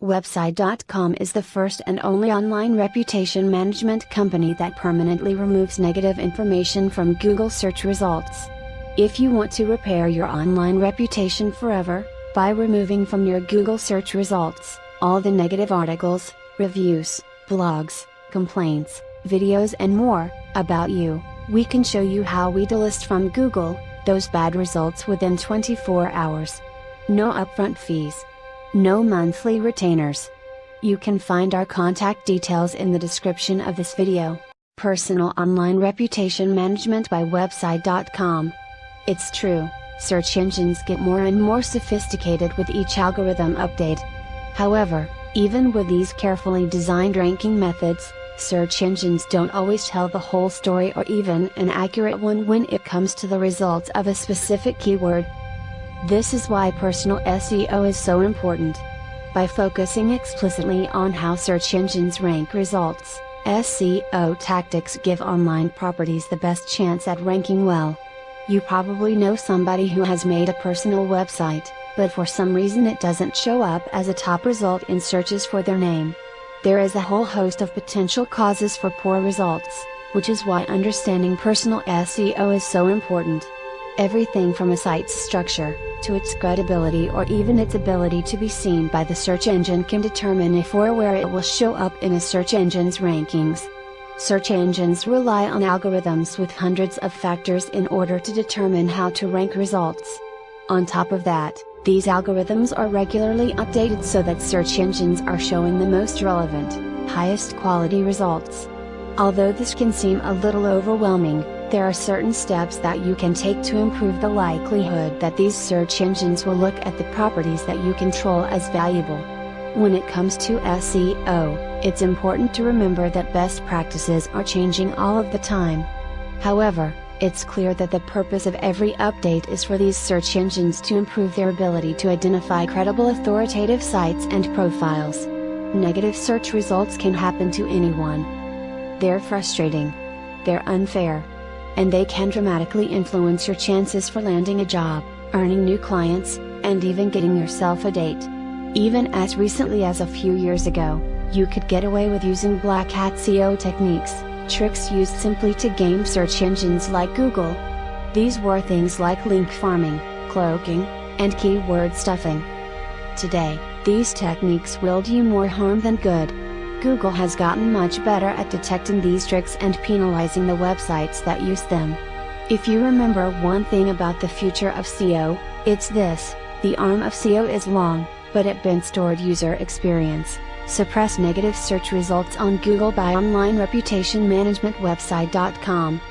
Website.com is the first and only online reputation management company that permanently removes negative information from Google search results. If you want to repair your online reputation forever, by removing from your Google search results all the negative articles, reviews, blogs, complaints, videos and more about you, we can show you how we delist from Google those bad results within 24 hours. No upfront fees. No monthly retainers. You can find our contact details in the description of this video. Personal online reputation management by Website.com. It's true, search engines get more and more sophisticated with each algorithm update. However, even with these carefully designed ranking methods, search engines don't always tell the whole story or even an accurate one when it comes to the results of a specific keyword. This is why personal SEO is so important. By focusing explicitly on how search engines rank results, SEO tactics give online properties the best chance at ranking well. You probably know somebody who has made a personal website, but for some reason it doesn't show up as a top result in searches for their name. There is a whole host of potential causes for poor results, which is why understanding personal SEO is so important. Everything from a site's structure, to its credibility or even its ability to be seen by the search engine can determine if or where it will show up in a search engine's rankings. Search engines rely on algorithms with hundreds of factors in order to determine how to rank results. On top of that, these algorithms are regularly updated so that search engines are showing the most relevant, highest quality results. Although this can seem a little overwhelming, there are certain steps that you can take to improve the likelihood that these search engines will look at the properties that you control as valuable. When it comes to SEO, it's important to remember that best practices are changing all of the time. However, it's clear that the purpose of every update is for these search engines to improve their ability to identify credible authoritative sites and profiles. Negative search results can happen to anyone. They're frustrating. They're unfair. And they can dramatically influence your chances for landing a job, earning new clients, and even getting yourself a date. Even as recently as a few years ago, you could get away with using black hat SEO techniques, tricks used simply to game search engines like Google. These were things like link farming, cloaking, and keyword stuffing. Today, these techniques will do you more harm than good. Google has gotten much better at detecting these tricks and penalizing the websites that use them. If you remember one thing about the future of SEO, it's this: the arm of SEO is long, but it been stored user experience. Suppress negative search results on Google by online reputation management Website.com.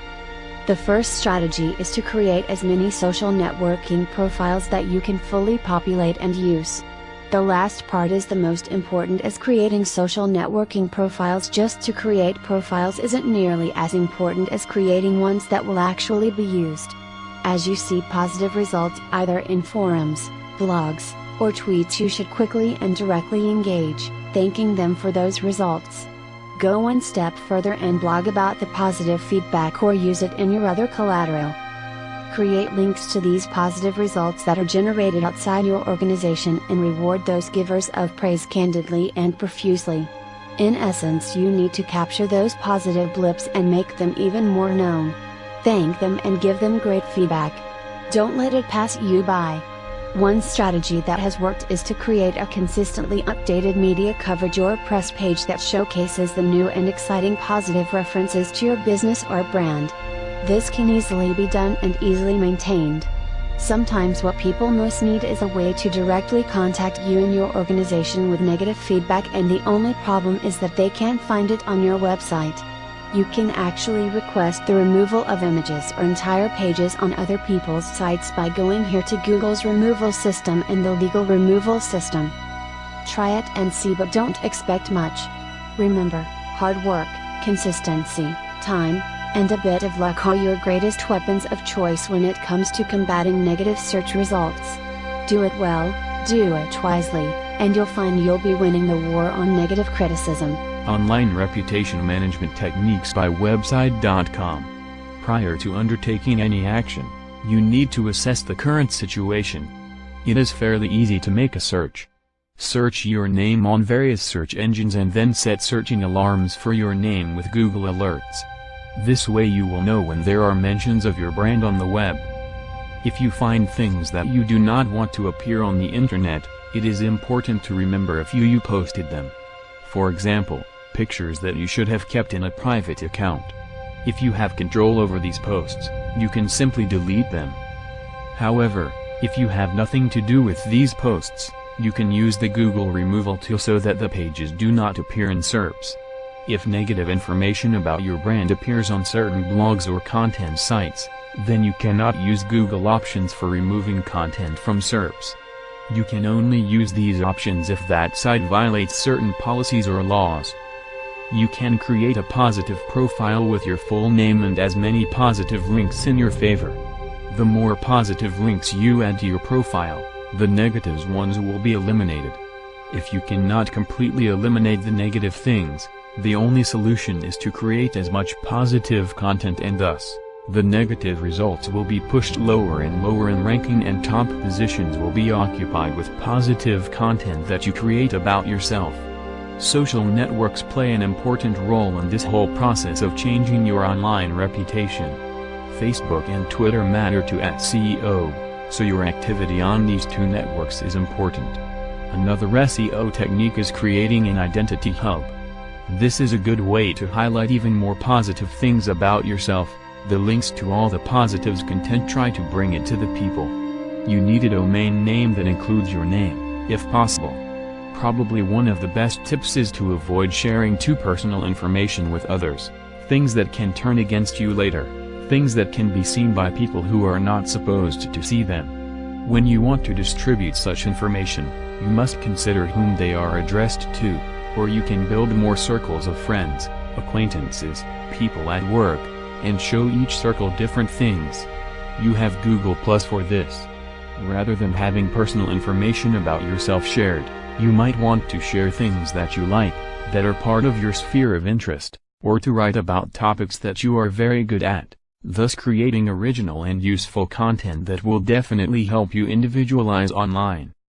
The first strategy is to create as many social networking profiles that you can fully populate and use. The last part is the most important, as creating social networking profiles just to create profiles isn't nearly as important as creating ones that will actually be used. As you see positive results either in forums, blogs, or tweets, you should quickly and directly engage, thanking them for those results. Go one step further and blog about the positive feedback or use it in your other collateral. Create links to these positive results that are generated outside your organization and reward those givers of praise candidly and profusely. In essence, you need to capture those positive blips and make them even more known. Thank them and give them great feedback. Don't let it pass you by. One strategy that has worked is to create a consistently updated media coverage or press page that showcases the new and exciting positive references to your business or brand. This can easily be done and easily maintained. Sometimes what people most need is a way to directly contact you and your organization with negative feedback, and the only problem is that they can't find it on your website. You can actually request the removal of images or entire pages on other people's sites by going here to Google's removal system and the legal removal system. Try it and see, but don't expect much. Remember, hard work, consistency, time, and a bit of luck are your greatest weapons of choice when it comes to combating negative search results. Do it well, do it wisely, and you'll find you'll be winning the war on negative criticism. Online reputation management techniques by Website.com. Prior to undertaking any action, you need to assess the current situation. It is fairly easy to make a search. Search your name on various search engines and then set searching alarms for your name with Google Alerts. This way you will know when there are mentions of your brand on the web. If you find things that you do not want to appear on the internet, it is important to remember if you posted them. For example, pictures that you should have kept in a private account. If you have control over these posts, you can simply delete them. However, if you have nothing to do with these posts, you can use the Google removal tool so that the pages do not appear in SERPs. If negative information about your brand appears on certain blogs or content sites, then you cannot use Google options for removing content from SERPs. You can only use these options if that site violates certain policies or laws. You can create a positive profile with your full name and as many positive links in your favor. The more positive links you add to your profile, the negative ones will be eliminated. If you cannot completely eliminate the negative things, the only solution is to create as much positive content, and thus, the negative results will be pushed lower and lower in ranking and top positions will be occupied with positive content that you create about yourself. Social networks play an important role in this whole process of changing your online reputation. Facebook and Twitter matter to SEO, so your activity on these two networks is important. Another SEO technique is creating an identity hub. This is a good way to highlight even more positive things about yourself. The links to all the positives content, try to bring it to the people. You need a domain name that includes your name, if possible. Probably one of the best tips is to avoid sharing too personal information with others, things that can turn against you later, things that can be seen by people who are not supposed to see them. When you want to distribute such information, you must consider whom they are addressed to, or you can build more circles of friends, acquaintances, people at work, and show each circle different things. You have Google Plus for this. Rather than having personal information about yourself shared, you might want to share things that you like, that are part of your sphere of interest, or to write about topics that you are very good at, thus creating original and useful content that will definitely help you individualize online.